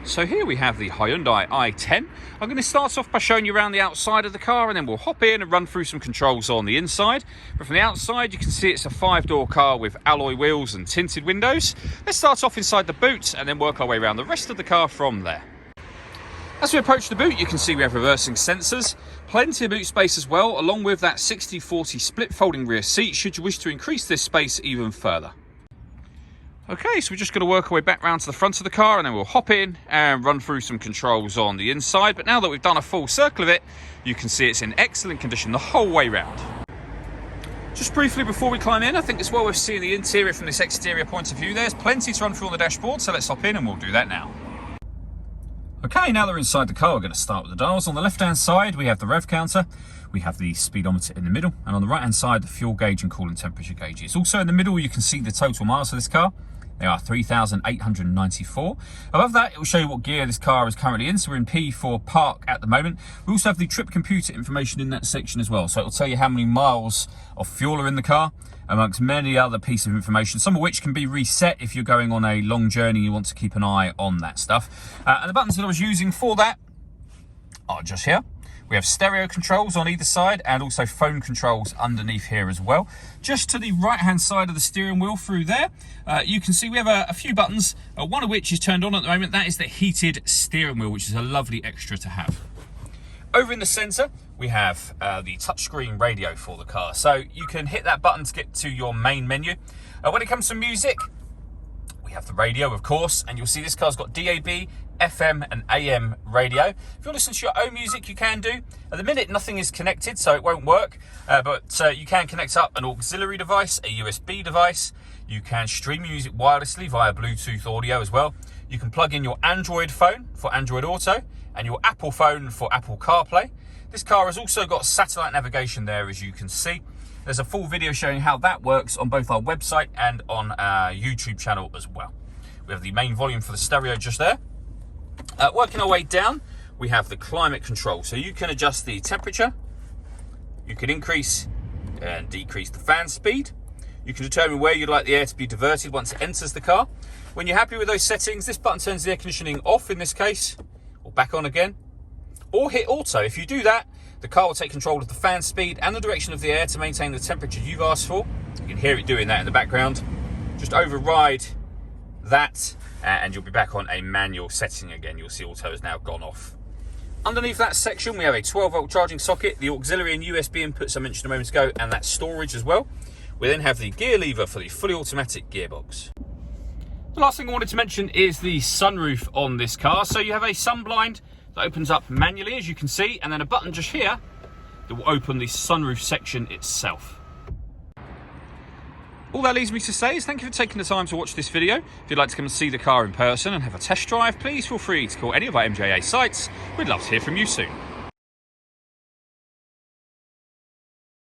So here we have the Hyundai i10. I'm going to start off by showing you around the outside of the car, and then we'll hop in and run through some controls on the inside. But from the outside you can see it's a 5-door car with alloy wheels and tinted windows. Let's start off inside the boot and then work our way around the rest of the car from there. As we approach the boot, you can see we have reversing sensors, plenty of boot space as well, along with that 60/40 split folding rear seat should you wish to increase this space even further. Okay, so we're just going to work our way back round to the front of the car, and then we'll hop in and run through some controls on the inside. But now that we've done a full circle of it, you can see it's in excellent condition the whole way round. Just briefly before we climb in, I think it's well worth seeing the interior from this exterior point of view. There's plenty to run through on the dashboard, so let's hop in and we'll do that now. Okay, now that we're inside the car, we're going to start with the dials. On the left-hand side, we have the rev counter. We have the speedometer in the middle, and on the right-hand side, the fuel gauge and coolant temperature gauges. Also in the middle, you can see the total miles of this car. They are 3,894. Above that, it will show you what gear this car is currently in. So we're in P for park at the moment. We also have the trip computer information in that section as well. So it will tell you how many miles of fuel are in the car, amongst many other pieces of information, some of which can be reset if you're going on a long journey and you want to keep an eye on that stuff. And the buttons that I was using for that are just here. We have stereo controls on either side and also phone controls underneath here as well. Just to the right-hand side of the steering wheel through there, you can see we have a few buttons, one of which is turned on at the moment. That is the heated steering wheel, which is a lovely extra to have. Over in the centre, we have the touchscreen radio for the car. So you can hit that button to get to your main menu. When it comes to music, we have the radio, of course, and you'll see this car's got DAB, FM and AM radio. If you want to listen to your own music, you can do. At the minute, nothing is connected, so it won't work, but you can connect up an auxiliary device, a USB device. You can stream music wirelessly via Bluetooth audio as well. You can plug in your Android phone for Android Auto and your Apple phone for Apple CarPlay. This car has also got satellite navigation there, as you can see. There's a full video showing how that works on both our website and on our YouTube channel as well. We have the main volume for the stereo just there. Working our way down, we have the climate control. So you can adjust the temperature. You can increase and decrease the fan speed. You can determine where you'd like the air to be diverted once it enters the car. When you're happy with those settings, this button turns the air conditioning off in this case, or back on again, or hit auto. If you do that, the car will take control of the fan speed and the direction of the air to maintain the temperature you've asked for. You can hear it doing that in the background. Just override that and you'll be back on a manual setting again. You'll see auto has now gone off. Underneath that section, we have a 12-volt charging socket, the auxiliary and USB inputs I mentioned a moment ago, and that storage as well. We then have the gear lever for the fully automatic gearbox. The last thing I wanted to mention is the sunroof on this car. So you have a sun blind that opens up manually, as you can see, and then a button just here that will open the sunroof section itself. All that leaves me to say is thank you for taking the time to watch this video. If you'd like to come and see the car in person and have a test drive, please feel free to call any of our MJA sites. We'd love to hear from you soon.